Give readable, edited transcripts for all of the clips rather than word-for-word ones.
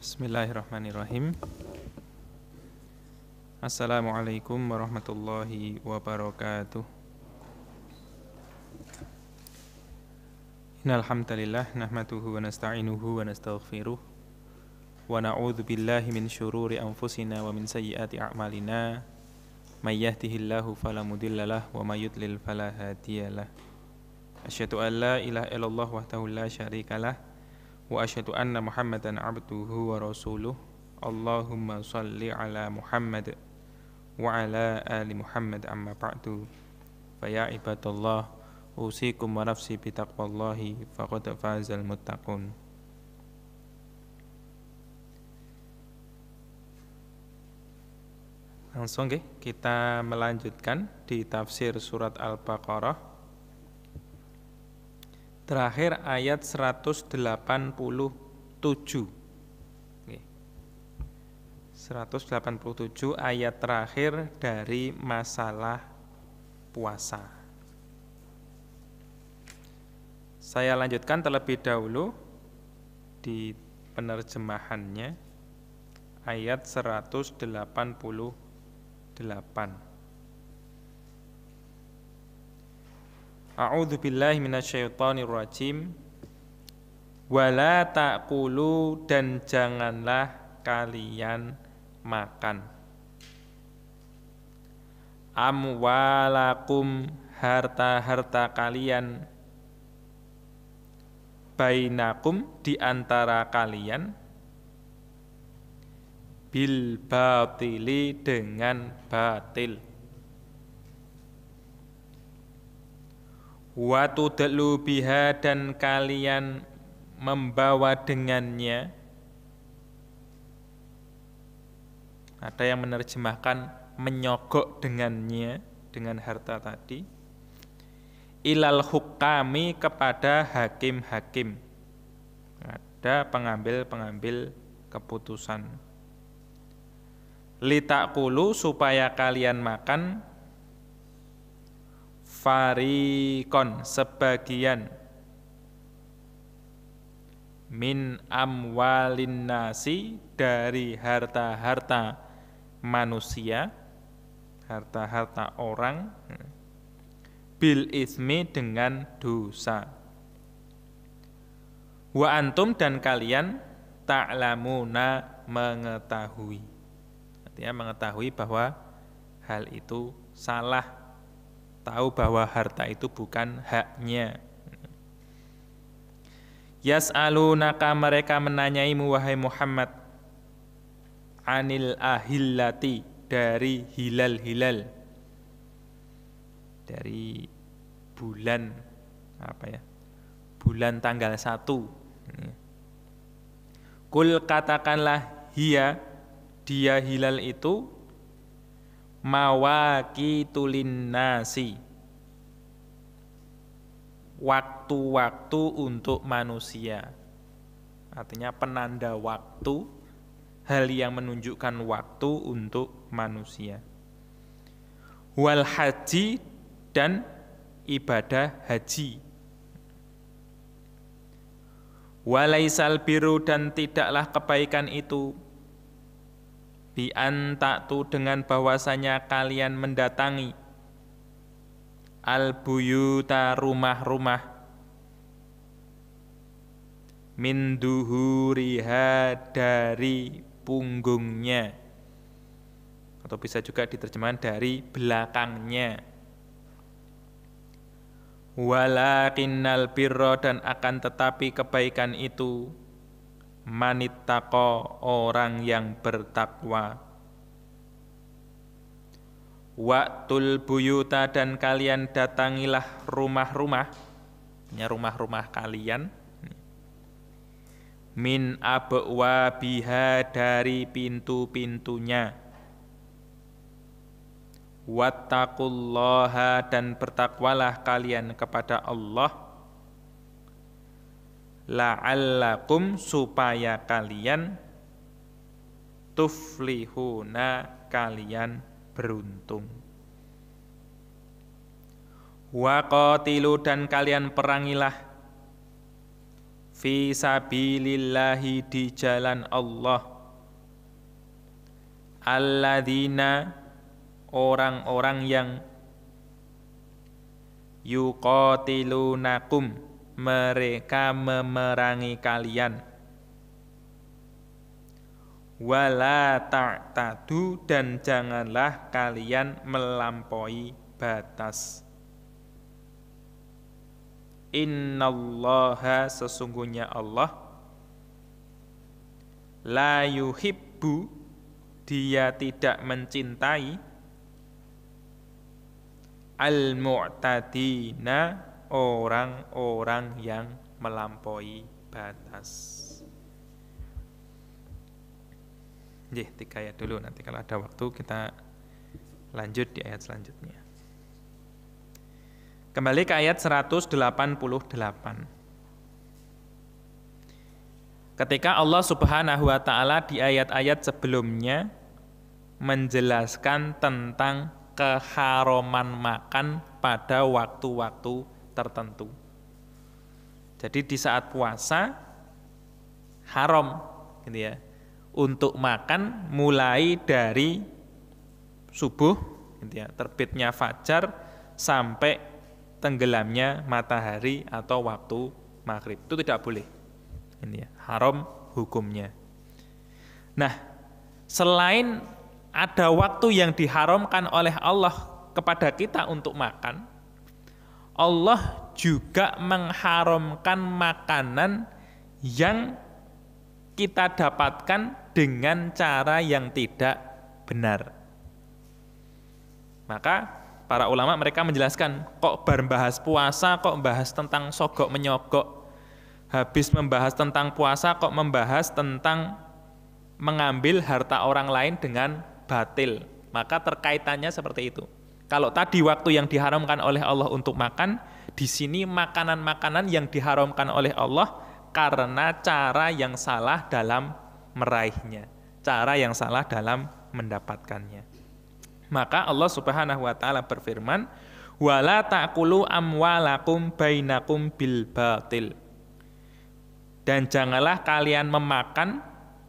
Bismillahirrahmanirrahim. Assalamualaikum warahmatullahi wabarakatuh. Innal hamdalillah nahmaduhu wa nasta'inuhu wa nastaghfiruh wa na'udzu billahi min syururi anfusina wa min sayyiati a'malina may yahdihillahu fala mudhillalah wa may yudlil fala hadiyalah. Asyhadu an la ilaha illallah wahdahu la syarikalah wa asyhadu anna Muhammadan abduhu wa rasuluh. Allahumma shalli ala Muhammad wa ala ali Muhammad amma ba'du. Fa ya ibadallah usikum wa nafsi bi taqwallahi faqad fazal muttaqun. Langsung kita melanjutkan di tafsir surat Al-Baqarah. Terakhir ayat 187. 187 ayat terakhir dari masalah puasa. Saya lanjutkan terlebih dahulu di penerjemahannya ayat 188. A'udzu billahi minasyaitonir rajim. Wala ta'kulu, dan janganlah kalian makan amwalakum, harta-harta kalian, bainakum, di antara kalian, bil batili, dengan batil, wa tudlu biha, dan kalian membawa dengannya. Ada yang menerjemahkan menyogok dengannya, dengan harta tadi, ilal hukami, kepada hakim-hakim. Ada pengambil-pengambil keputusan. Litakulu, supaya kalian makan, farikon, sebagian, min amwalin nasi, dari harta-harta manusia, harta-harta orang, bil ismi, dengan dosa. Wa antum, dan kalian, ta'lamuna, mengetahui. Artinya mengetahui bahwa hal itu salah, tahu bahwa harta itu bukan haknya. Yas'alunaka, mereka menanyaimu wahai Muhammad, anil ahillati, dari hilal-hilal, dari bulan bulan tanggal 1. Kul, katakanlah, dia hilal itu, mawaqitulin nasi, waktu-waktu untuk manusia. Artinya penanda waktu, hal yang menunjukkan waktu untuk manusia. Wal haji, dan ibadah haji. Walaisal biru, dan tidaklah kebaikan itu, bi an ta'tu, dengan bahwasanya kalian mendatangi, al buyuta, rumah-rumah, min duhuriha, dari punggungnya, atau bisa juga diterjemahkan dari belakangnya. Walakinnal birra, dan akan tetapi kebaikan itu, manittaqo, orang yang bertakwa. Wa'tul buyuta, dan kalian datangilah rumah-rumah, rumah-rumah kalian, min abwabiha, dari pintu-pintunya. Wattaqullaha, dan bertakwalah kalian kepada Allah, la'allakum, supaya kalian, tuflihuna, kalian beruntung. Wa qatilu, dan kalian perangilah, fi sabilillahi di jalan Allah, alladzina orang-orang yang yuqatilunakum mereka memerangi kalian, wala ta'tadu dan janganlah kalian melampaui batas. Innallaha sesungguhnya Allah la yuhibbu dia tidak mencintai al-mu'tadina orang-orang yang melampaui batas. Nggih, 3 ayat dulu, nanti kalau ada waktu kita lanjut di ayat selanjutnya. Kembali ke ayat 188. Ketika Allah Subhanahu wa taala di ayat-ayat sebelumnya menjelaskan tentang keharaman makan pada waktu-waktu tertentu. Jadi di saat puasa haram gitu ya, untuk makan mulai dari subuh gitu ya, terbitnya fajar sampai tenggelamnya matahari atau waktu maghrib. Itu tidak boleh. Ini ya, haram hukumnya. Nah, selain ada waktu yang diharamkan oleh Allah kepada kita untuk makan, Allah juga mengharamkan makanan yang kita dapatkan dengan cara yang tidak benar. Maka para ulama mereka menjelaskan, kok bahas puasa, kok membahas tentang sogok menyogok. Habis membahas tentang puasa, kok membahas tentang mengambil harta orang lain dengan batil. Maka terkaitannya seperti itu. Kalau tadi waktu yang diharamkan oleh Allah untuk makan, di sini makanan-makanan yang diharamkan oleh Allah karena cara yang salah dalam meraihnya, cara yang salah dalam mendapatkannya. Maka Allah Subhanahu wa taala berfirman, "Wala ta'kulu amwalakum bainakum bil batil." Dan janganlah kalian memakan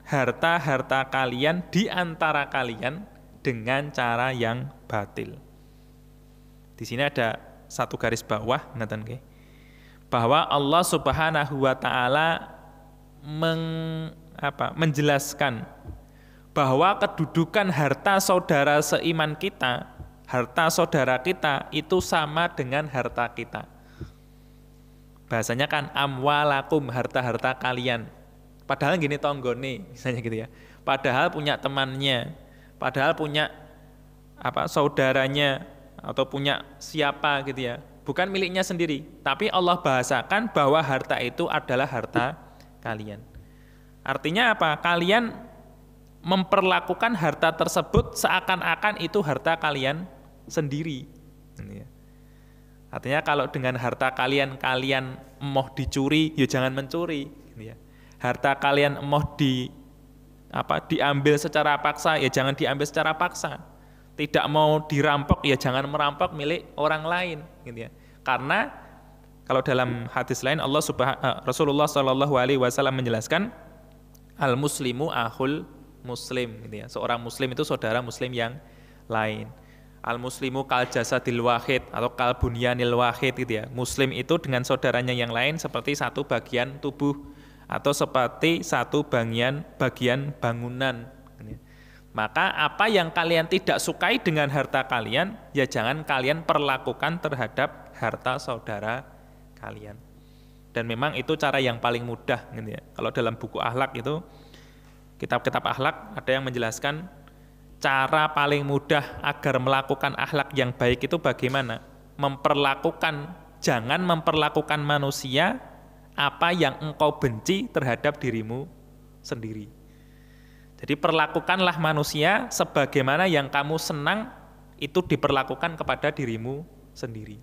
harta-harta kalian di antara kalian dengan cara yang batil. Di sini ada satu garis bawah ngaten nggih, bahwa Allah Subhanahu wa taala menjelaskan bahwa kedudukan harta saudara seiman kita, harta saudara kita itu sama dengan harta kita. Bahasanya kan amwalakum, harta-harta kalian. Padahal gini tonggone, misalnya gitu ya. Padahal punya temannya, padahal punya saudaranya atau punya siapa gitu ya. Bukan miliknya sendiri, tapi Allah bahasakan bahwa harta itu adalah harta kalian. Artinya apa? Kalian memperlakukan harta tersebut seakan-akan itu harta kalian sendiri. Artinya kalau dengan harta kalian emoh dicuri, ya jangan mencuri. Harta kalian emoh diambil secara paksa, ya jangan diambil secara paksa. Tidak mau dirampok, ya jangan merampok milik orang lain. Karena kalau dalam hadis lain Rasulullah SAW menjelaskan al-muslimu ahul muslim, gitu ya. Seorang muslim itu saudara muslim yang lain. Al-muslimu kal jasadil wahid atau kal bunyanil wahid, gitu ya. Muslim itu dengan saudaranya yang lain seperti satu bagian tubuh atau seperti satu bagian bangunan. Gitu ya. Maka apa yang kalian tidak sukai dengan harta kalian, ya jangan kalian perlakukan terhadap harta saudara kalian. Dan memang itu cara yang paling mudah, gitu ya. Kalau dalam buku akhlak itu, kitab-kitab akhlak ada yang menjelaskan cara paling mudah agar melakukan akhlak yang baik itu bagaimana? Jangan memperlakukan manusia apa yang engkau benci terhadap dirimu sendiri. Jadi perlakukanlah manusia sebagaimana yang kamu senang itu diperlakukan kepada dirimu sendiri.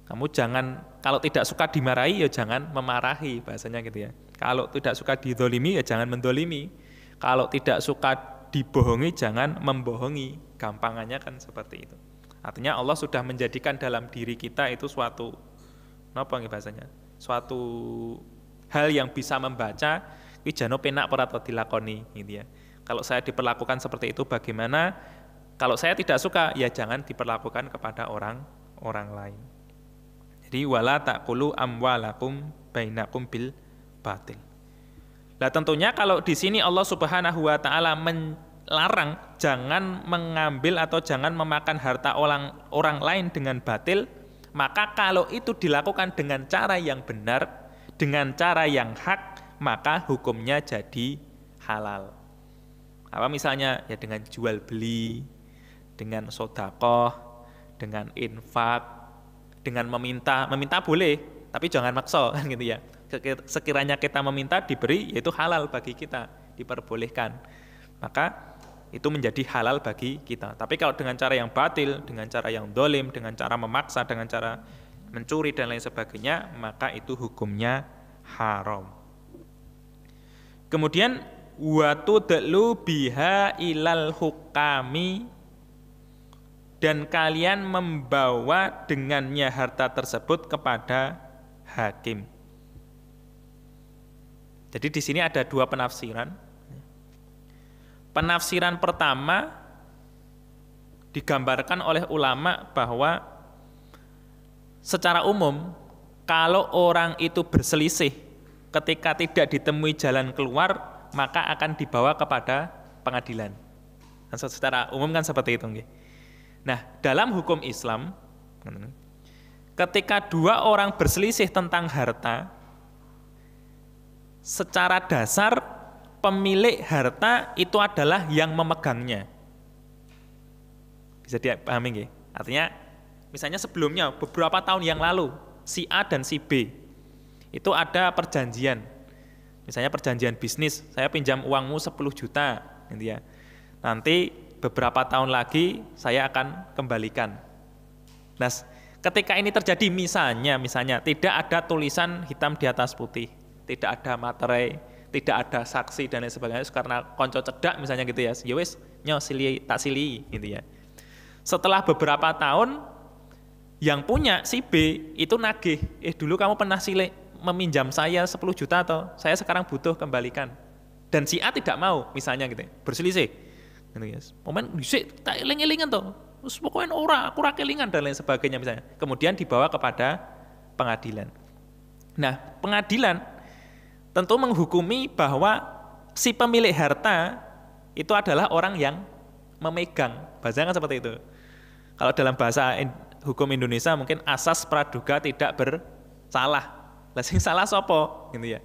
Kamu jangan, kalau tidak suka dimarahi ya jangan memarahi, bahasanya gitu ya. Kalau tidak suka didolimi ya jangan mendolimi. Kalau tidak suka dibohongi jangan membohongi. Gampangannya kan seperti itu. Artinya Allah sudah menjadikan dalam diri kita itu suatu bahasanya, suatu hal yang bisa membaca iki jano penak ora to dilakoni gitu ya. Kalau saya diperlakukan seperti itu bagaimana? Kalau saya tidak suka ya jangan diperlakukan kepada orang lain. Jadi wala taqulu amwalakum bainakum bil batil. Nah tentunya kalau di sini Allah Subhanahu wa taala melarang jangan mengambil atau jangan memakan harta orang lain dengan batil, maka kalau itu dilakukan dengan cara yang benar, dengan cara yang hak, maka hukumnya jadi halal. Apa misalnya? Ya dengan jual beli, dengan sedekah, dengan infak, dengan meminta boleh, tapi jangan maksa kan gitu ya. Sekiranya kita meminta diberi, yaitu halal bagi kita, diperbolehkan. Maka itu menjadi halal bagi kita. Tapi kalau dengan cara yang batil, dengan cara yang dolim, dengan cara memaksa, dengan cara mencuri dan lain sebagainya, maka itu hukumnya haram. Kemudian wa tudlu biha ilal hukami, dan kalian membawa dengannya harta tersebut kepada hakim. Jadi di sini ada dua penafsiran. Penafsiran pertama digambarkan oleh ulama bahwa secara umum kalau orang itu berselisih ketika tidak ditemui jalan keluar, maka akan dibawa kepada pengadilan. Secara umum kan seperti itu. Nah, dalam hukum Islam, ketika dua orang berselisih tentang harta, secara dasar pemilik harta itu adalah yang memegangnya. Bisa dipahami nggih? Artinya misalnya sebelumnya beberapa tahun yang lalu si A dan si B itu ada perjanjian. Misalnya perjanjian bisnis, saya pinjam uangmu 10 juta gitu ya. Nanti beberapa tahun lagi saya akan kembalikan. Nah, ketika ini terjadi misalnya tidak ada tulisan hitam di atas putih, tidak ada materai, tidak ada saksi dan lain sebagainya karena konco cedak misalnya gitu ya. Ya wis, nyo sili tak sili gitu ya. Setelah beberapa tahun yang punya si B itu nagih, dulu kamu pernah meminjam saya 10 juta atau saya sekarang butuh kembalikan. Dan si A tidak mau misalnya gitu, berselisih. Gitu ya. Momen dhisik tak eling-elingan to. Terus pokoknya aku ra kelingan dan lain sebagainya misalnya. Kemudian dibawa kepada pengadilan. Nah, pengadilan tentu menghukumi bahwa si pemilik harta itu adalah orang yang memegang. Bahasanya kan seperti itu. Kalau dalam bahasa hukum Indonesia mungkin asas praduga tidak bersalah. Lah sing salah sapa gitu ya.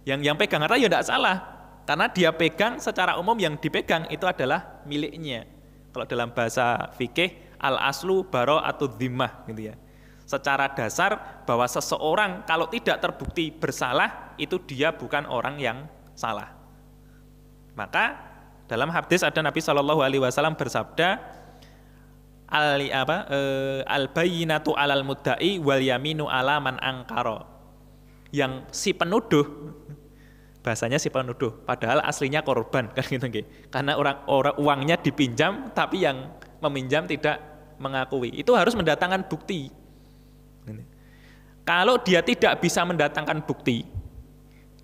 Yang pegang harta ya tidak salah. Karena dia pegang secara umum yang dipegang itu adalah miliknya. Kalau dalam bahasa fikih al-aslu bara'atud dhimmah gitu ya. Secara dasar bahwa seseorang kalau tidak terbukti bersalah itu dia bukan orang yang salah. Maka dalam hadis ada Nabi SAW bersabda al-bayyinatu 'alal mudda'i wal yaminu 'ala man angkara. Yang si penuduh, bahasanya si penuduh, padahal aslinya korban kan gitu nggih. Karena orang uangnya dipinjam tapi yang meminjam tidak mengakui. Itu harus mendatangkan bukti. Kalau dia tidak bisa mendatangkan bukti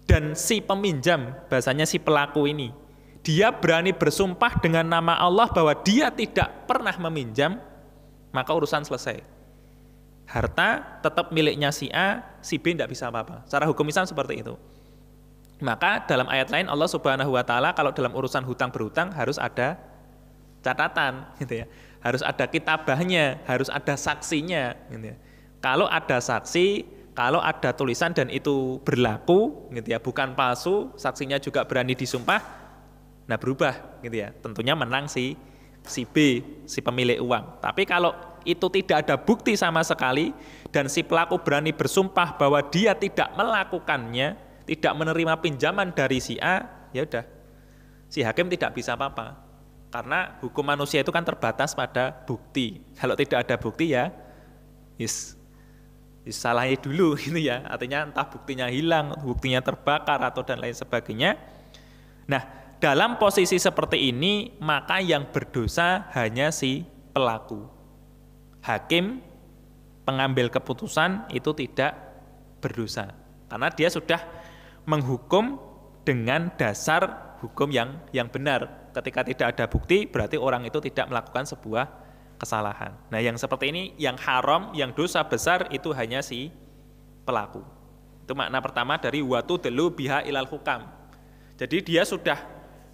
dan si peminjam, bahasanya si pelaku ini, dia berani bersumpah dengan nama Allah bahwa dia tidak pernah meminjam, maka urusan selesai. Harta tetap miliknya si A, si B tidak bisa apa-apa. Secara hukum Islam seperti itu. Maka dalam ayat lain Allah Subhanahu wa taala kalau dalam urusan hutang berhutang harus ada catatan gitu ya. Harus ada kitabahnya, harus ada saksinya gitu ya. Kalau ada saksi, kalau ada tulisan dan itu berlaku gitu ya, bukan palsu, saksinya juga berani disumpah, nah berubah gitu ya. Tentunya menang si B, si pemilik uang. Tapi kalau itu tidak ada bukti sama sekali dan si pelaku berani bersumpah bahwa dia tidak melakukannya, tidak menerima pinjaman dari si A, ya udah. Si hakim tidak bisa apa-apa. Karena hukum manusia itu kan terbatas pada bukti. Kalau tidak ada bukti ya salahnya dulu gitu ya. Artinya entah buktinya hilang, buktinya terbakar atau dan lain sebagainya. Nah, dalam posisi seperti ini maka yang berdosa hanya si pelaku. Hakim pengambil keputusan itu tidak berdosa karena dia sudah menghukum dengan dasar hukum yang benar. Ketika tidak ada bukti, berarti orang itu tidak melakukan sebuah kesalahan. Nah, yang seperti ini, yang haram, yang dosa besar itu hanya si pelaku. Itu makna pertama dari watu delu biha ilal hukam. Jadi dia sudah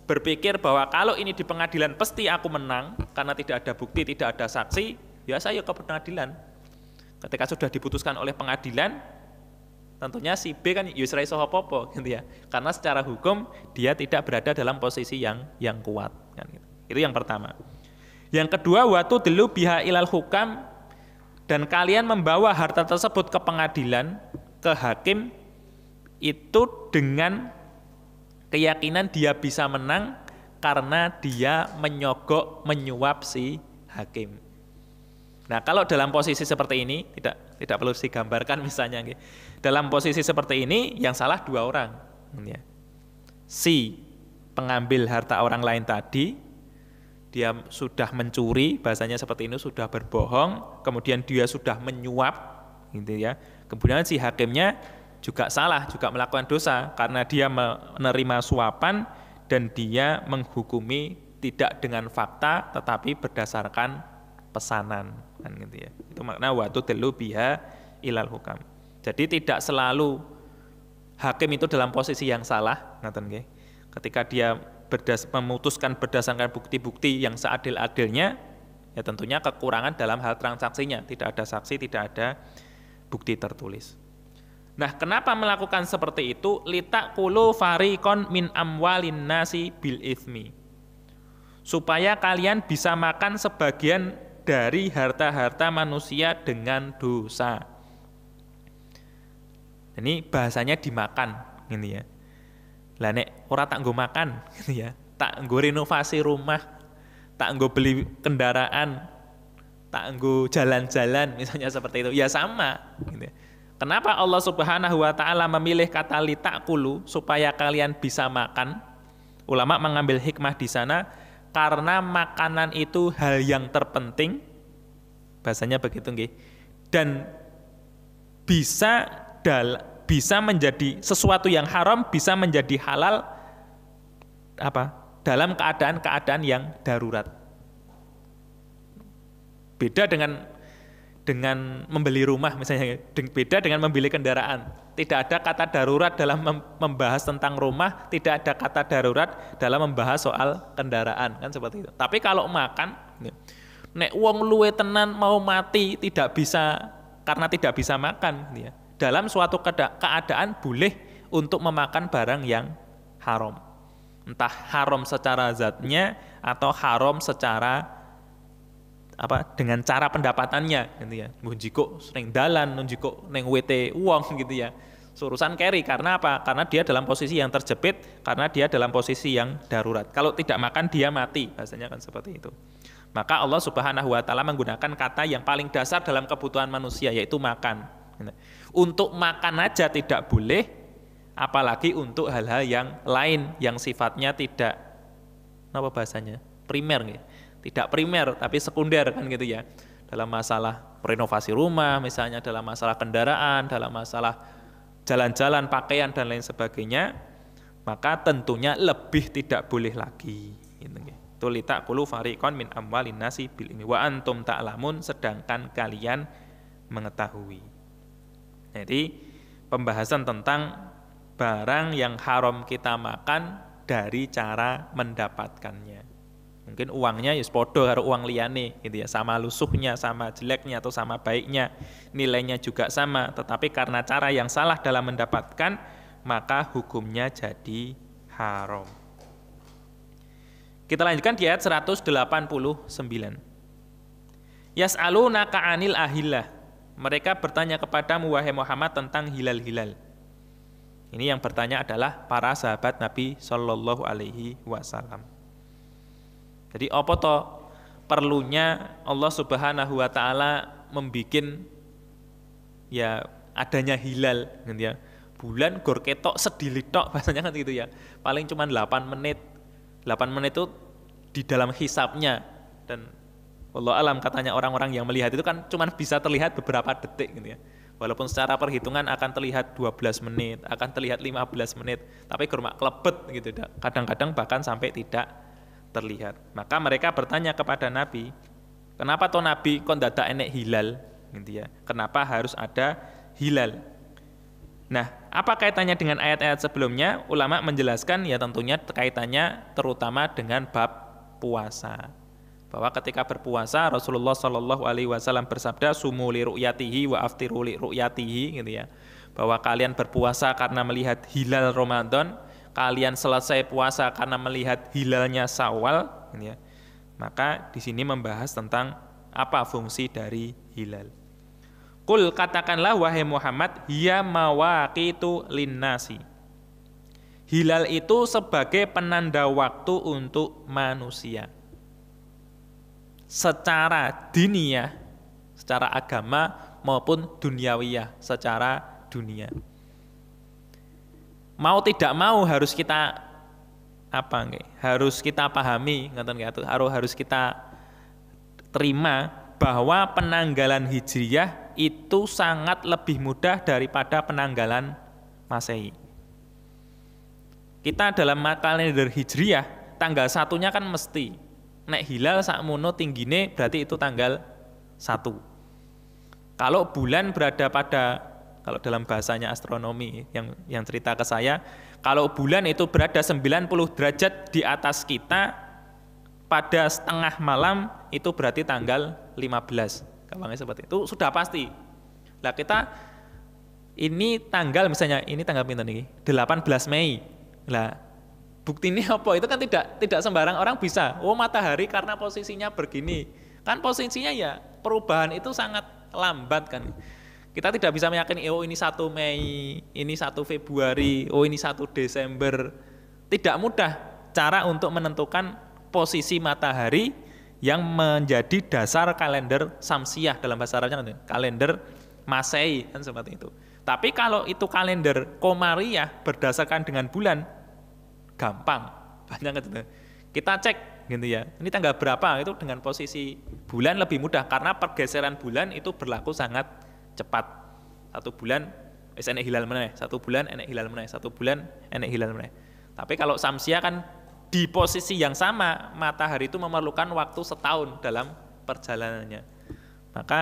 berpikir bahwa kalau ini di pengadilan pasti aku menang, karena tidak ada bukti, tidak ada saksi, ya saya ke pengadilan. Ketika sudah diputuskan oleh pengadilan, tentunya si B kan yusra iso apa-apa gitu ya. Karena secara hukum dia tidak berada dalam posisi yang kuat kan gitu. Itu yang pertama. Yang kedua, watu delu biha ilal hukam, dan kalian membawa harta tersebut ke pengadilan, ke hakim, itu dengan keyakinan dia bisa menang karena dia menyogok, menyuap si hakim. Nah, kalau dalam posisi seperti ini, tidak perlu digambarkan misalnya. Dalam posisi seperti ini, yang salah dua orang. Si pengambil harta orang lain tadi, dia sudah mencuri, bahasanya seperti ini, sudah berbohong, kemudian dia sudah menyuap, gitu ya. Kemudian si hakimnya juga salah, juga melakukan dosa, karena dia menerima suapan dan dia menghukumi tidak dengan fakta, tetapi berdasarkan pesanan, kan gitu ya. Itu makna watu delu biha ilal hukam. Jadi tidak selalu hakim itu dalam posisi yang salah, ngaten nggih. Ketika dia memutuskan berdasarkan bukti-bukti yang seadil-adilnya, ya tentunya kekurangan dalam hal transaksinya, tidak ada saksi, tidak ada bukti tertulis. Nah, kenapa melakukan seperti itu? Litakulu fariqon min amwalin nasi bil ithmi, supaya kalian bisa makan sebagian dari harta-harta manusia dengan dosa. Ini bahasanya dimakan, gitu ya. Lah nek ora tak nggo makan, gitu ya. Tak nggo renovasi rumah, tak nggo beli kendaraan, tak nggo jalan-jalan, misalnya seperti itu. Ya sama, gitu ya. Kenapa Allah Subhanahu wa taala memilih kata litakulu supaya kalian bisa makan? Ulama mengambil hikmah di sana karena makanan itu hal yang terpenting, bahasanya begitu nggih. Dan bisa menjadi sesuatu yang haram, bisa menjadi halal dalam keadaan-keadaan yang darurat. Beda dengan membeli rumah misalnya, beda dengan membeli kendaraan. Tidak ada kata darurat dalam membahas tentang rumah, tidak ada kata darurat dalam membahas soal kendaraan, kan seperti itu. Tapi kalau makan, nek wong luwe tenan mau mati tidak bisa karena tidak bisa makan, ya. Dalam suatu keadaan boleh untuk memakan barang yang haram. Entah haram secara zatnya atau haram secara dengan cara pendapatannya, gitu ya. Njiko sering dalan, njiko neng WT uang, gitu ya. Urusan carry, karena apa? Karena dia dalam posisi yang terjepit, karena dia dalam posisi yang darurat. Kalau tidak makan dia mati, bahasanya kan seperti itu. Maka Allah Subhanahu wa taala menggunakan kata yang paling dasar dalam kebutuhan manusia, yaitu makan. Untuk makan aja tidak boleh, apalagi untuk hal-hal yang lain yang sifatnya tidak bahasanya? Primer nih. Tidak primer tapi sekunder, kan gitu ya. Dalam masalah renovasi rumah misalnya, dalam masalah kendaraan, dalam masalah jalan-jalan, pakaian dan lain sebagainya, maka tentunya lebih tidak boleh lagi, gitu ya. Litakulu fariqon min amwalin nasi bil ilmi wa antum ta'lamun, sedangkan kalian mengetahui. Jadi pembahasan tentang barang yang haram kita makan dari cara mendapatkannya. Mungkin uangnya ya podo karo uang liyane, gitu ya, sama lusuhnya, sama jeleknya atau sama baiknya, nilainya juga sama, tetapi karena cara yang salah dalam mendapatkan, maka hukumnya jadi haram. Kita lanjutkan di ayat 189. Yas'alunaka 'anil ahillah. Mereka bertanya kepadamu wahai Muhammad tentang hilal-hilal. Ini yang bertanya adalah para sahabat Nabi sallallahu alaihi wasallam. Jadi apa toh perlunya Allah Subhanahu wa taala membikin ya adanya hilal, gitu ya. Bulan gor ketok sedilit tok, bahasanya kan gitu ya. Paling cuma 8 menit. 8 menit itu di dalam hisapnya, dan wallahu alam katanya orang-orang yang melihat itu kan cuma bisa terlihat beberapa detik, gitu ya. Walaupun secara perhitungan akan terlihat 12 menit, akan terlihat 15 menit, tapi kurma kelebet gitu. Kadang-kadang bahkan sampai tidak terlihat. Maka mereka bertanya kepada Nabi, kenapa toh Nabi kok dadak enek hilal gitu ya? Kenapa harus ada hilal? Nah, apa kaitannya dengan ayat-ayat sebelumnya? Ulama menjelaskan ya tentunya kaitannya terutama dengan bab puasa. Bahwa ketika berpuasa Rasulullah Shallallahu Alaihi Wasallam bersabda sumu li ru'yatihi wa aftiru li ru'yatihi gitu ya. Bahwa kalian berpuasa karena melihat hilal Ramadan, kalian selesai puasa karena melihat hilalnya Syawal gitu ya. Maka di sini membahas tentang apa fungsi dari hilal. Qul katakanlah wahai Muhammad, hiya mawaqitu linnasi. Hilal itu sebagai penanda waktu untuk manusia. Secara diniyah, secara agama maupun duniawiyah, secara dunia. Mau tidak mau harus kita harus kita pahami, harus kita terima bahwa penanggalan Hijriyah itu sangat lebih mudah daripada penanggalan Masehi. Kita dalam kalender Hijriyah, tanggal 1-nya kan mesti. Nek hilal sakmono tinggine berarti itu tanggal 1. Kalau bulan berada kalau dalam bahasanya astronomi yang cerita ke saya, kalau bulan itu berada 90 derajat di atas kita pada setengah malam itu berarti tanggal 15. Gampangnya seperti itu sudah pasti. Lah kita ini tanggal misalnya ini tanggal pinten nih? 18 Mei. Lah bukti ini apa? Itu kan tidak sembarang orang bisa. Oh, matahari karena posisinya begini. Kan posisinya ya perubahan itu sangat lambat kan. Kita tidak bisa meyakini oh ini 1 Mei, ini 1 Februari, oh ini 1 Desember. Tidak mudah cara untuk menentukan posisi matahari yang menjadi dasar kalender Samsiah dalam bahasa Arabnya, kalender Masehi kan seperti itu. Tapi kalau itu kalender Komariah berdasarkan dengan bulan, gampang, banyak gitu. Kita cek gitu ya. Ini tanggal berapa itu dengan posisi bulan lebih mudah karena pergeseran bulan itu berlaku sangat cepat. 1 bulan enek hilal meneh, 1 bulan enek hilal meneh, 1 bulan enek hilal meneh. Tapi kalau Samsiah kan di posisi yang sama, matahari itu memerlukan waktu setahun dalam perjalanannya. Maka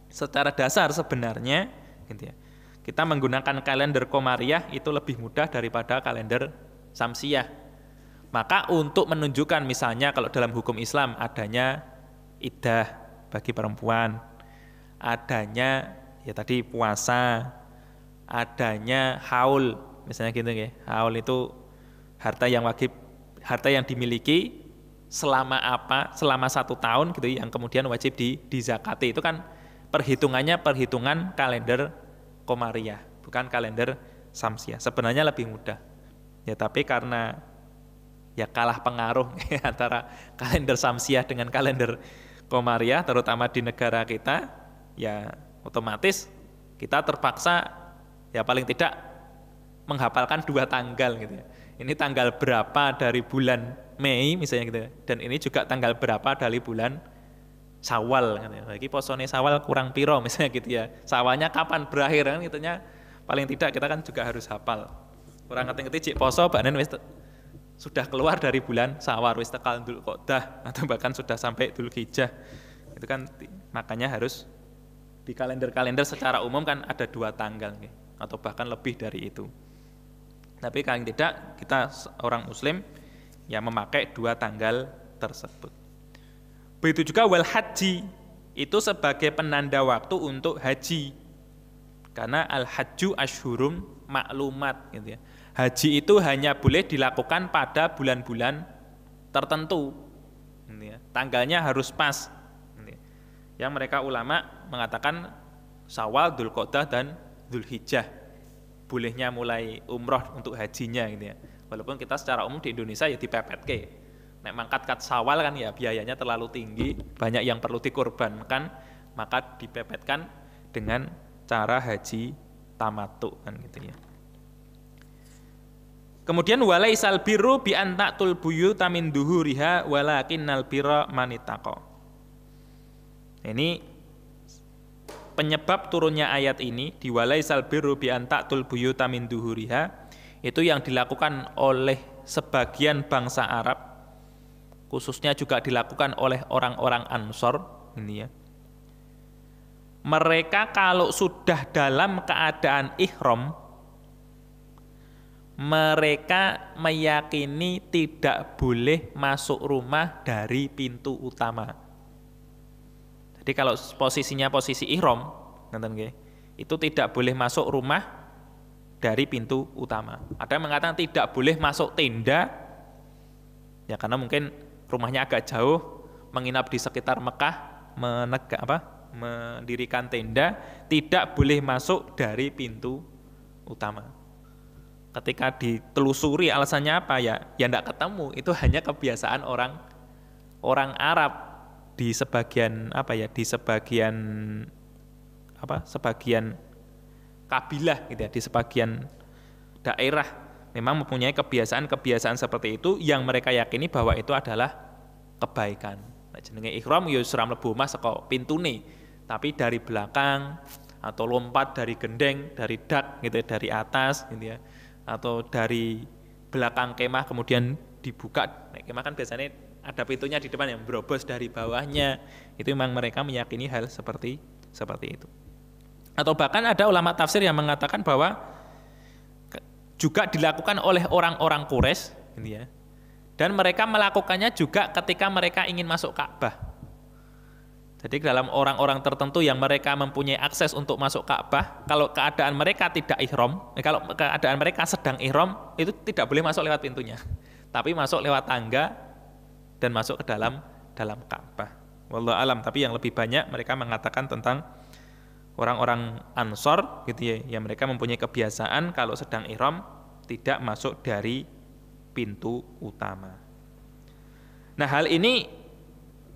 secara dasar sebenarnya gitu ya, kita menggunakan kalender Komariah itu lebih mudah daripada kalender Samsiah. Maka untuk menunjukkan misalnya kalau dalam hukum Islam adanya iddah bagi perempuan, adanya ya tadi puasa, adanya haul misalnya gitu ya. Haul itu harta yang wajib, harta yang dimiliki selama 1 tahun gitu yang kemudian wajib dizakati. Itu kan perhitungannya perhitungan kalender Komariah, bukan kalender Samsiah. Sebenarnya lebih mudah. Ya tapi karena ya kalah pengaruh antara kalender Samsiah dengan kalender Komariah terutama di negara kita, ya otomatis kita terpaksa ya paling tidak menghafalkan 2 tanggal gitu ya. Ini tanggal berapa dari bulan Mei misalnya gitu ya. Dan ini juga tanggal berapa dari bulan Syawal gitu ya. Lagi posone Syawal kurang piro misalnya gitu ya. Syawalnya kapan berakhir kan gitunya. Paling tidak kita kan juga harus hafal. Kurang ngerti-ngerti cik poso banen wis sudah keluar dari bulan Syawal wis tekal Dzulqa'dah atau bahkan sudah sampai Dzulhijjah. Itu kan makanya harus di kalender-kalender secara umum kan ada 2 tanggal gitu, atau bahkan lebih dari itu. Tapi kalau tidak, kita orang muslim yang memakai 2 tanggal tersebut. Begitu juga wal haji, itu sebagai penanda waktu untuk haji. Karena al hajju asyhurum maklumat gitu ya. Haji itu hanya boleh dilakukan pada bulan-bulan tertentu. Gitu ya. Tanggalnya harus pas. Gitu ya. Yang mereka ulama mengatakan Syawal, Dzulqa'dah dan Dzulhijjah. Bolehnya mulai umroh untuk hajinya gitu ya. Walaupun kita secara umum di Indonesia ya dipepetke. Nek mangkat kat Syawal kan ya biayanya terlalu tinggi, banyak yang perlu dikorbankan, maka dipepetkan dengan cara haji tamattu kan gitu ya. Kemudian walaisal birru bi antatul buyuta min duhuriha walakinnal birra manittaqa. Ini penyebab turunnya ayat ini diwalaisal birru bi an ta'tul buyuta min duhuriha, itu yang dilakukan oleh sebagian bangsa Arab, khususnya juga dilakukan oleh orang-orang Ansor ini ya. Mereka kalau sudah dalam keadaan ihram, mereka meyakini tidak boleh masuk rumah dari pintu utama. Jadi kalau posisinya posisi ihram, itu tidak boleh masuk rumah dari pintu utama. Ada yang mengatakan tidak boleh masuk tenda, ya karena mungkin rumahnya agak jauh, menginap di sekitar Mekah, mendirikan tenda, tidak boleh masuk dari pintu utama. Ketika ditelusuri alasannya apa ya tidak ketemu. Itu hanya kebiasaan orang Arab di sebagian sebagian kabilah gitu ya, di sebagian daerah memang mempunyai kebiasaan seperti itu yang mereka yakini bahwa itu adalah kebaikan. Nah, jenenge ihram ya ora mlebu mas saka pintune, tapi dari belakang atau lompat dari gendeng, dari dak gitu, dari atas gitu ya. Atau dari belakang kemah kemudian dibuka. Nah, kemah kan biasanya ada pintunya di depan yang berobos dari bawahnya. Itu memang mereka meyakini hal seperti itu. Atau bahkan ada ulama tafsir yang mengatakan bahwa juga dilakukan oleh orang-orang Quraisy gitu ya. Dan mereka melakukannya juga ketika mereka ingin masuk Ka'bah. Jadi dalam orang-orang tertentu yang mereka mempunyai akses untuk masuk Ka'bah, kalau keadaan mereka tidak ihram, kalau keadaan mereka sedang ihram, itu tidak boleh masuk lewat pintunya, tapi masuk lewat tangga dan masuk ke dalam Ka'bah. Wallahu alam. Tapi yang lebih banyak mereka mengatakan tentang orang-orang Ansor, gitu ya, yang mereka mempunyai kebiasaan kalau sedang ihram tidak masuk dari pintu utama. Nah, hal ini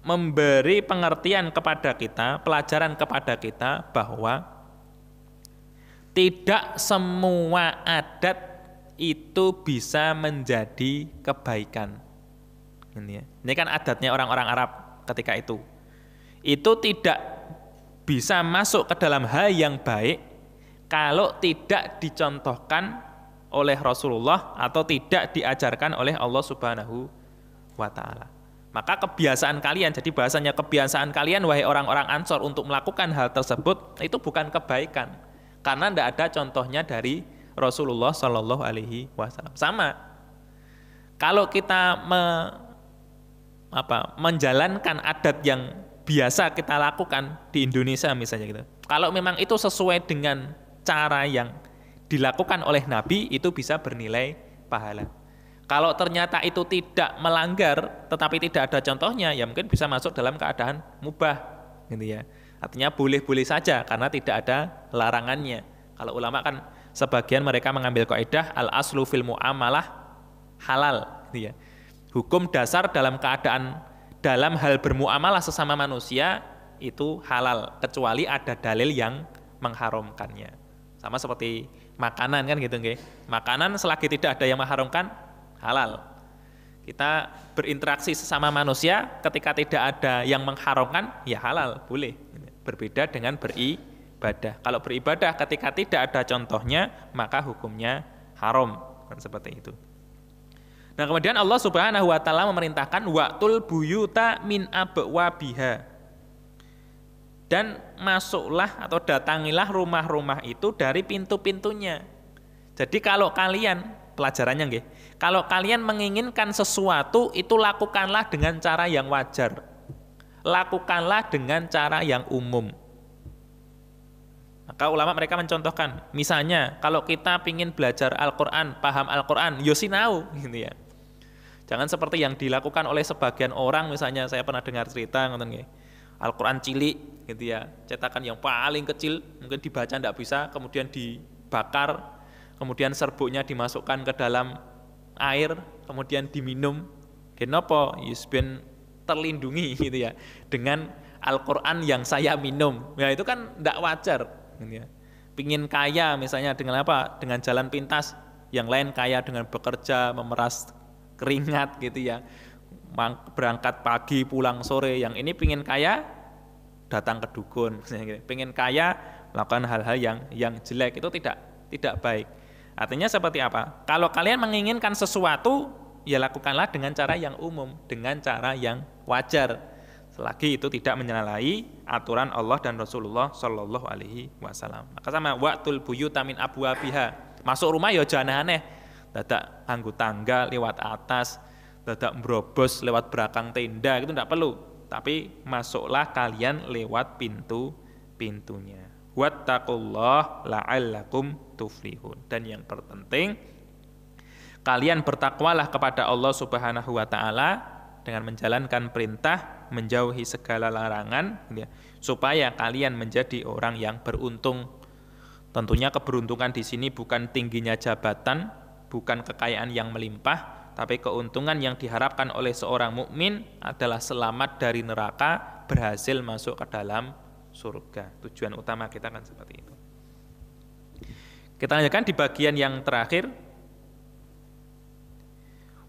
memberi pengertian kepada kita, pelajaran kepada kita bahwa tidak semua adat itu bisa menjadi kebaikan. Ini kan adatnya orang-orang Arab ketika itu. Itu tidak bisa masuk ke dalam hal yang baik kalau tidak dicontohkan oleh Rasulullah atau tidak diajarkan oleh Allah Subhanahu wa Ta'ala. Maka kebiasaan kalian, jadi bahasanya kebiasaan kalian wahai orang-orang Ansor untuk melakukan hal tersebut itu bukan kebaikan, karena tidak ada contohnya dari Rasulullah Shallallahu Alaihi Wasallam. Sama, kalau kita menjalankan adat yang biasa kita lakukan di Indonesia misalnya gitu, kalau memang itu sesuai dengan cara yang dilakukan oleh Nabi, itu bisa bernilai pahala. Kalau ternyata itu tidak melanggar, tetapi tidak ada contohnya, ya mungkin bisa masuk dalam keadaan mubah, gitu ya. Artinya boleh-boleh saja karena tidak ada larangannya. Kalau ulama kan sebagian mereka mengambil kaidah al aslu fil muamalah halal, gitu ya. Hukum dasar dalam hal bermuamalah sesama manusia itu halal, kecuali ada dalil yang mengharamkannya. Sama seperti makanan kan gitu, nggih. Makanan selagi tidak ada yang mengharamkan halal. Kita berinteraksi sesama manusia ketika tidak ada yang mengharamkan, ya halal, boleh. Berbeda dengan beribadah. Kalau beribadah ketika tidak ada contohnya, maka hukumnya haram. Kan seperti itu. Nah, kemudian Allah Subhanahu wa Ta'ala memerintahkan waqtul buyuta min abwabiha. Dan masuklah atau datangilah rumah-rumah itu dari pintu-pintunya. Jadi kalau kalian, pelajarannya nggih, kalau kalian menginginkan sesuatu itu lakukanlah dengan cara yang wajar. Lakukanlah dengan cara yang umum. Maka ulama mereka mencontohkan, misalnya kalau kita ingin belajar Al-Qur'an, paham Al-Qur'an, yo sinau gitu ya. Jangan seperti yang dilakukan oleh sebagian orang, misalnya saya pernah dengar cerita ngoten nggih. Al-Qur'an cilik gitu ya, cetakan yang paling kecil, mungkin dibaca tidak bisa, kemudian dibakar, kemudian serbuknya dimasukkan ke dalam air, kemudian diminum. Kenapa? Ben terlindungi gitu ya dengan Al-Qur'an yang saya minum. Ya itu kan tidak wajar gitu ya. Pingin kaya misalnya dengan apa? Dengan jalan pintas, yang lain kaya dengan bekerja, memeras keringat gitu ya. Berangkat pagi, pulang sore. Yang ini pingin kaya datang ke dukun, misalnya gitu. Pengen kaya, melakukan hal-hal yang jelek, itu tidak baik. Artinya seperti apa? Kalau kalian menginginkan sesuatu, ya lakukanlah dengan cara yang umum, dengan cara yang wajar, selagi itu tidak menyalahi aturan Allah dan Rasulullah Shallallahu Alaihi Wasallam. Maka sama waqtul buyuta min abwabiha, masuk rumah ya jangan aneh, dadak anggo tangga lewat atas, dadak brobos lewat belakang tenda, gitu tidak perlu. Tapi masuklah kalian lewat pintunya. Wattaqullah la'allakum tuflihun. Dan yang terpenting, kalian bertakwalah kepada Allah Subhanahu wa taala dengan menjalankan perintah, menjauhi segala larangan, ya, supaya kalian menjadi orang yang beruntung. Tentunya keberuntungan di sini bukan tingginya jabatan, bukan kekayaan yang melimpah, tapi keuntungan yang diharapkan oleh seorang mukmin adalah selamat dari neraka, berhasil masuk ke dalam surga. Tujuan utama kita kan seperti itu. Kita lanjutkan di bagian yang terakhir.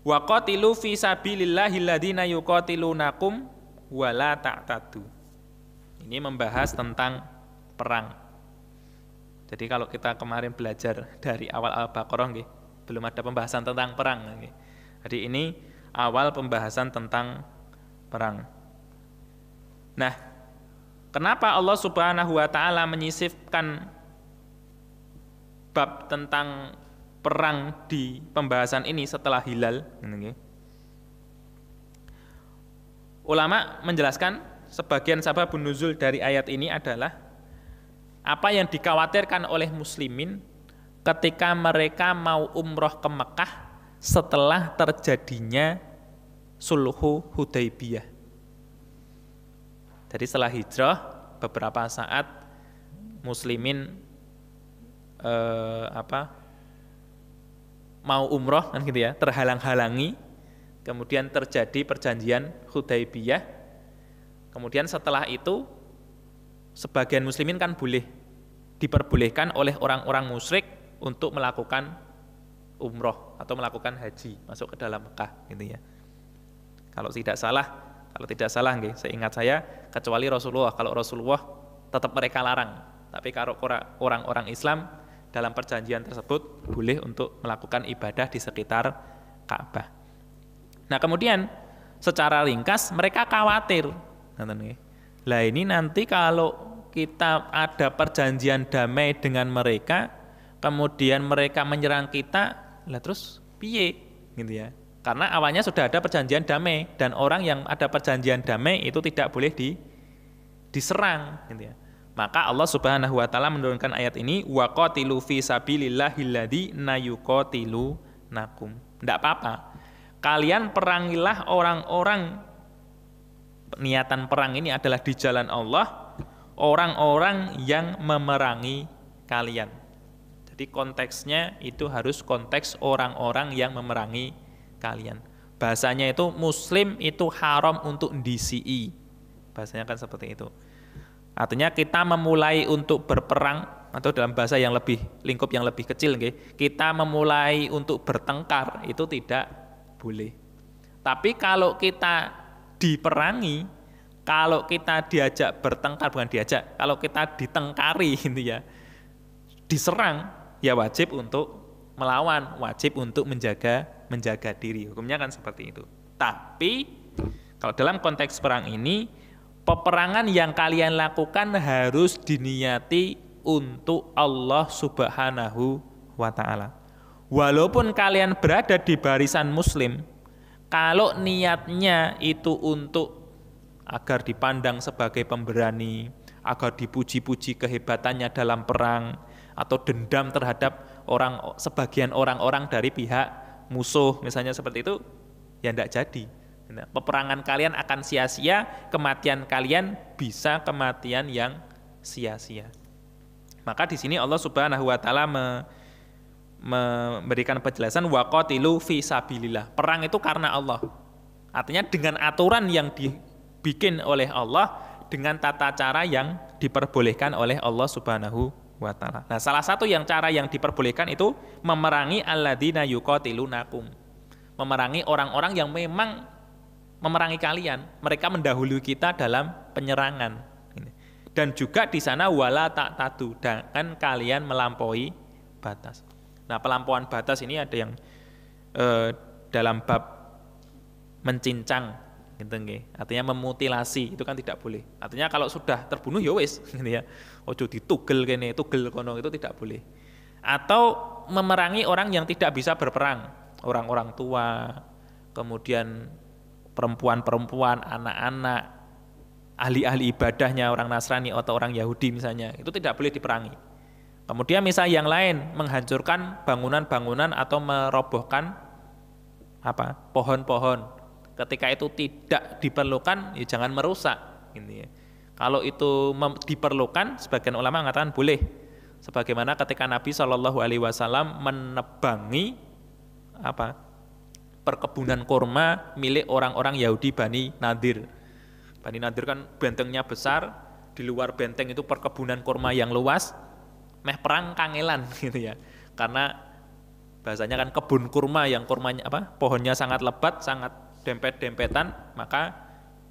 Wa qatilu fi sabilillahi alladziina yuqatilunakum wa la ta'tadu. Ini membahas tentang perang. Jadi kalau kita kemarin belajar dari awal Al-Baqarah nggih, belum ada pembahasan tentang perang nggih. Jadi ini awal pembahasan tentang perang. Nah, kenapa Allah Subhanahu wa taala menyisipkan bab tentang perang di pembahasan ini setelah hilal? Ulama menjelaskan sebagian sababun nuzul dari ayat ini adalah apa yang dikhawatirkan oleh muslimin ketika mereka mau umroh ke Mekah setelah terjadinya sulhu Hudaybiyah. Jadi setelah hijrah beberapa saat muslimin mau umroh kan gitu ya, terhalang-halangi, kemudian terjadi perjanjian Hudaybiyah. Kemudian setelah itu sebagian muslimin kan diperbolehkan oleh orang-orang musyrik untuk melakukan umroh atau melakukan haji, masuk ke dalam Mekah gitu ya. Kalau tidak salah nggih, seingat saya kecuali Rasulullah. Kalau Rasulullah tetap mereka larang. Tapi kalau orang-orang Islam dalam perjanjian tersebut boleh untuk melakukan ibadah di sekitar Ka'bah. Nah, kemudian secara ringkas mereka khawatir. Lah ini nanti kalau kita ada perjanjian damai dengan mereka, kemudian mereka menyerang kita, lah terus piye gitu ya. Karena awalnya sudah ada perjanjian damai, dan orang yang ada perjanjian damai itu tidak boleh diserang gitu ya. Maka Allah Subhanahu wa taala menurunkan ayat ini, wa qatilu fi sabilillahilladzi yuqatilunakum. Enggak apa-apa. Kalian perangilah orang-orang, niatan perang ini adalah di jalan Allah, orang-orang yang memerangi kalian. Jadi konteksnya itu harus konteks orang-orang yang memerangi kalian. Bahasanya itu muslim itu haram untuk disi. Bahasanya kan seperti itu. Artinya kita memulai untuk berperang, atau dalam bahasa yang lebih lingkup yang lebih kecil, kita memulai untuk bertengkar itu tidak boleh. Tapi kalau kita diperangi, kalau kita diajak bertengkar, bukan diajak, kalau kita ditengkari gitu ya, diserang, ya wajib untuk melawan, wajib untuk menjaga diri. Hukumnya kan seperti itu. Tapi kalau dalam konteks perang ini, peperangan yang kalian lakukan harus diniati untuk Allah Subhanahu wa ta'ala. Walaupun kalian berada di barisan muslim, kalau niatnya itu untuk agar dipandang sebagai pemberani, agar dipuji-puji kehebatannya dalam perang, atau dendam terhadap sebagian orang-orang dari pihak musuh, misalnya seperti itu, ya tidak jadi. Peperangan kalian akan sia-sia, kematian kalian bisa kematian yang sia-sia. Maka di sini Allah Subhanahu wa taala memberikan penjelasan wa qatilu fi sabilillah. Perang itu karena Allah. Artinya dengan aturan yang dibikin oleh Allah, dengan tata cara yang diperbolehkan oleh Allah Subhanahu wa taala. Nah, salah satu cara yang diperbolehkan itu memerangi alladzina yuqatilunakum. Memerangi orang-orang yang memang memerangi kalian. Mereka mendahului kita dalam penyerangan. Dan juga di sana wala ta'tadu, dan kalian melampaui batas. Nah, pelampauan batas ini ada yang dalam bab mencincang gitu nggih. Artinya memutilasi itu kan tidak boleh. Artinya kalau sudah terbunuh ya wis gitu ya. Ojo ditugel kene, tugel kono, itu tidak boleh. Atau memerangi orang yang tidak bisa berperang, orang-orang tua, kemudian perempuan-perempuan, anak-anak, ahli-ahli ibadahnya orang Nasrani atau orang Yahudi misalnya, itu tidak boleh diperangi. Kemudian misalnya yang lain menghancurkan bangunan-bangunan atau merobohkan pohon-pohon. Ketika itu tidak diperlukan, ya jangan merusak. Gitu ya. Kalau itu diperlukan, sebagian ulama mengatakan boleh. Sebagaimana ketika Nabi SAW menebangi perkebunan kurma milik orang-orang Yahudi Bani Nadir. Bani Nadir kan bentengnya besar, di luar benteng itu perkebunan kurma yang luas, meh perang kangelan gitu ya. Karena bahasanya kan kebun kurma yang kurmanya pohonnya sangat lebat, sangat dempet-dempetan, maka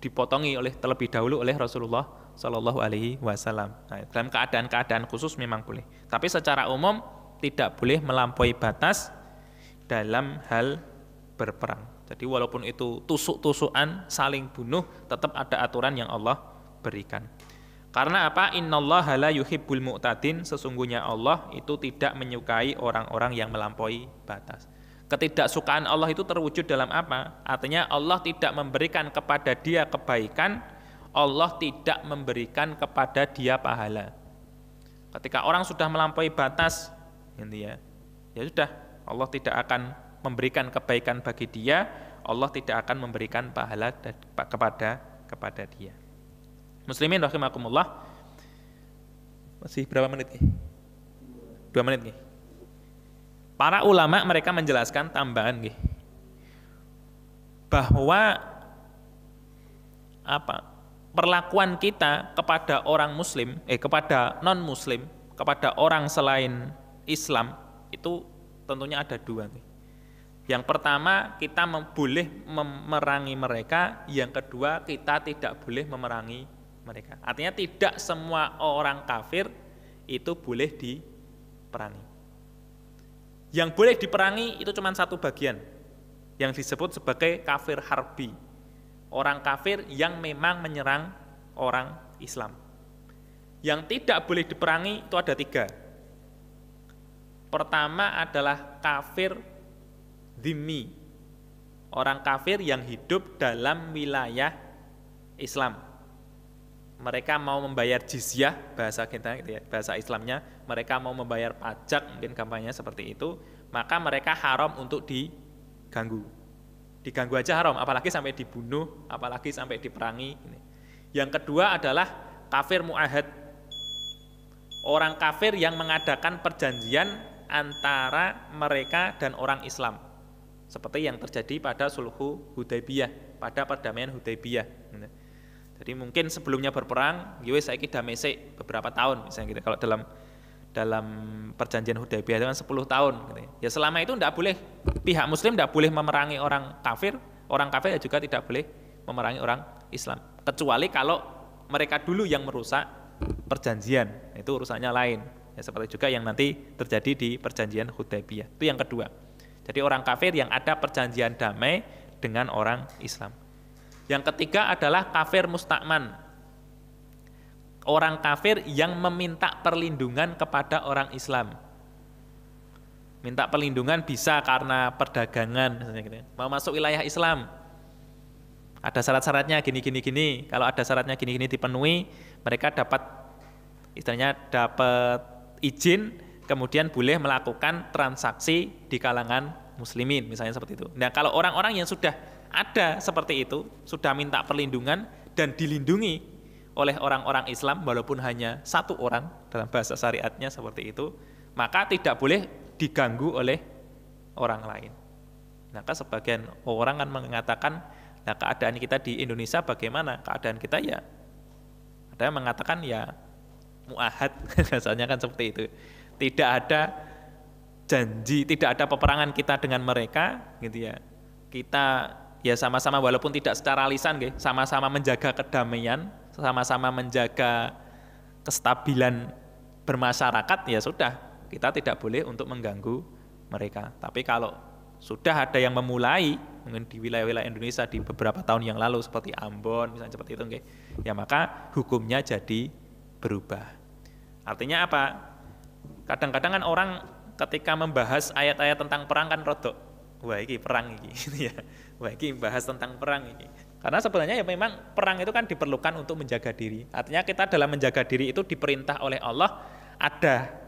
dipotongi terlebih dahulu oleh Rasulullah Shallallahu Alaihi Wasallam. Nah, dalam keadaan-keadaan khusus memang boleh, tapi secara umum tidak boleh melampaui batas dalam hal berperang. Jadi walaupun itu tusuk-tusukan, saling bunuh, tetap ada aturan yang Allah berikan. Karena apa? Innallaha la yuhibbul mu'tadin, sesungguhnya Allah itu tidak menyukai orang-orang yang melampaui batas. Ketidaksukaan Allah itu terwujud dalam apa? Artinya Allah tidak memberikan kepada dia kebaikan, Allah tidak memberikan kepada dia pahala. Ketika orang sudah melampaui batas, ya sudah, Allah tidak akan memberikan kebaikan bagi dia, Allah tidak akan memberikan pahala kepada dia. Muslimin rahimakumullah. Masih berapa menit nih? 2 menit nih. Para ulama mereka menjelaskan tambahan nih, bahwa perlakuan kita kepada orang muslim, kepada non muslim, kepada orang selain Islam itu tentunya ada 2 nih. Yang pertama, kita boleh memerangi mereka. Yang kedua, kita tidak boleh memerangi mereka. Artinya tidak semua orang kafir itu boleh diperangi. Yang boleh diperangi itu cuma satu bagian, yang disebut sebagai kafir harbi. Orang kafir yang memang menyerang orang Islam. Yang tidak boleh diperangi itu ada 3. Pertama adalah kafir dhimmi, orang kafir yang hidup dalam wilayah Islam. Mereka mau membayar jizyah, bahasa kita gitu ya, bahasa Islamnya, mereka mau membayar pajak, mungkin gampangnya seperti itu, maka mereka haram untuk diganggu. Diganggu aja haram, apalagi sampai dibunuh, apalagi sampai diperangi. Yang kedua adalah kafir mu'ahad, orang kafir yang mengadakan perjanjian antara mereka dan orang Islam, seperti yang terjadi pada sulhu Hudaybiyah, pada perdamaian Hudaybiyah. Jadi mungkin sebelumnya berperang, saya damai beberapa tahun misalnya gitu. Kalau dalam perjanjian Hudaybiyah itu kan 10 tahun gitu. Ya selama itu tidak boleh, pihak muslim tidak boleh memerangi orang kafir juga tidak boleh memerangi orang Islam. Kecuali kalau mereka dulu yang merusak perjanjian, itu urusannya lain. Ya, seperti juga yang nanti terjadi di perjanjian Hudaybiyah. Itu yang kedua. Jadi orang kafir yang ada perjanjian damai dengan orang Islam. Yang ketiga adalah kafir mustakman, orang kafir yang meminta perlindungan kepada orang Islam. Minta perlindungan bisa karena perdagangan, misalnya gitu. Mau masuk wilayah Islam, ada syarat-syaratnya gini. Kalau ada syaratnya gini dipenuhi, mereka dapat izin, kemudian boleh melakukan transaksi di kalangan muslimin, misalnya seperti itu. Nah, kalau orang-orang yang sudah ada seperti itu, sudah minta perlindungan dan dilindungi oleh orang-orang Islam, walaupun hanya 1 orang, dalam bahasa syariatnya seperti itu, maka tidak boleh diganggu oleh orang lain. Maka sebagian orang kan mengatakan, nah keadaan kita di Indonesia bagaimana? Keadaan kita ya, ada yang mengatakan ya mu'ahad, biasanya kan seperti itu. Tidak ada janji, tidak ada peperangan kita dengan mereka, gitu ya. Kita ya sama-sama walaupun tidak secara lisan, sama-sama menjaga kedamaian, sama-sama menjaga kestabilan bermasyarakat, ya sudah, kita tidak boleh untuk mengganggu mereka. Tapi kalau sudah ada yang memulai, mungkin di wilayah-wilayah Indonesia di beberapa tahun yang lalu seperti Ambon misalnya seperti itu, ya maka hukumnya jadi berubah. Artinya apa? Kadang-kadang kan orang ketika membahas ayat-ayat tentang perang kan rodok, wah ini perang ini, gitu ya. Wah ini bahas tentang perang ini. Karena sebenarnya ya memang perang itu kan diperlukan untuk menjaga diri. Artinya kita dalam menjaga diri itu diperintah oleh Allah, ada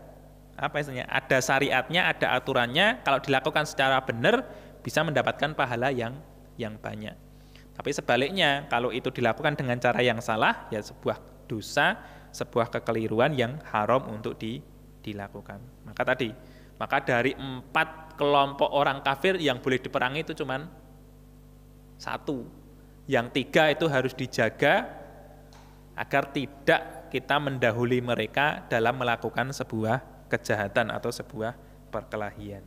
apa istilahnya? Ada syariatnya, ada aturannya. Kalau dilakukan secara benar bisa mendapatkan pahala yang banyak. Tapi sebaliknya kalau itu dilakukan dengan cara yang salah, ya sebuah dosa, sebuah kekeliruan yang haram untuk dilakukan. Maka dari 4 kelompok orang kafir yang boleh diperangi itu cuman 1. Yang 3 itu harus dijaga agar tidak kita mendahului mereka dalam melakukan sebuah kejahatan atau sebuah perkelahian.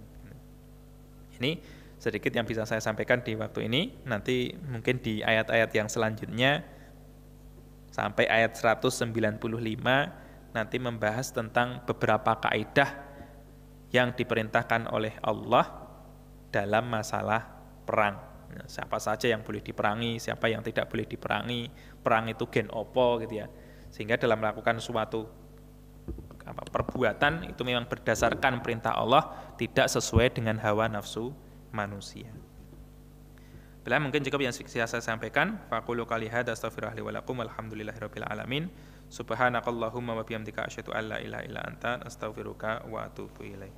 Ini sedikit yang bisa saya sampaikan di waktu ini. Nanti mungkin di ayat-ayat yang selanjutnya sampai ayat 195 nanti membahas tentang beberapa kaidah yang diperintahkan oleh Allah dalam masalah perang. Siapa saja yang boleh diperangi, siapa yang tidak boleh diperangi, perang itu gen opo gitu ya. Sehingga dalam melakukan suatu perbuatan itu memang berdasarkan perintah Allah, tidak sesuai dengan hawa nafsu manusia. Bila mungkin cukup yang saya sampaikan. Faqulu qali hadza astaghfirullahi wa lakum walhamdulillahirabbil alamin. Subhanakallahumma wa bihamdika asyhadu an la ilaha illa anta astaghfiruka wa atubu ilaik.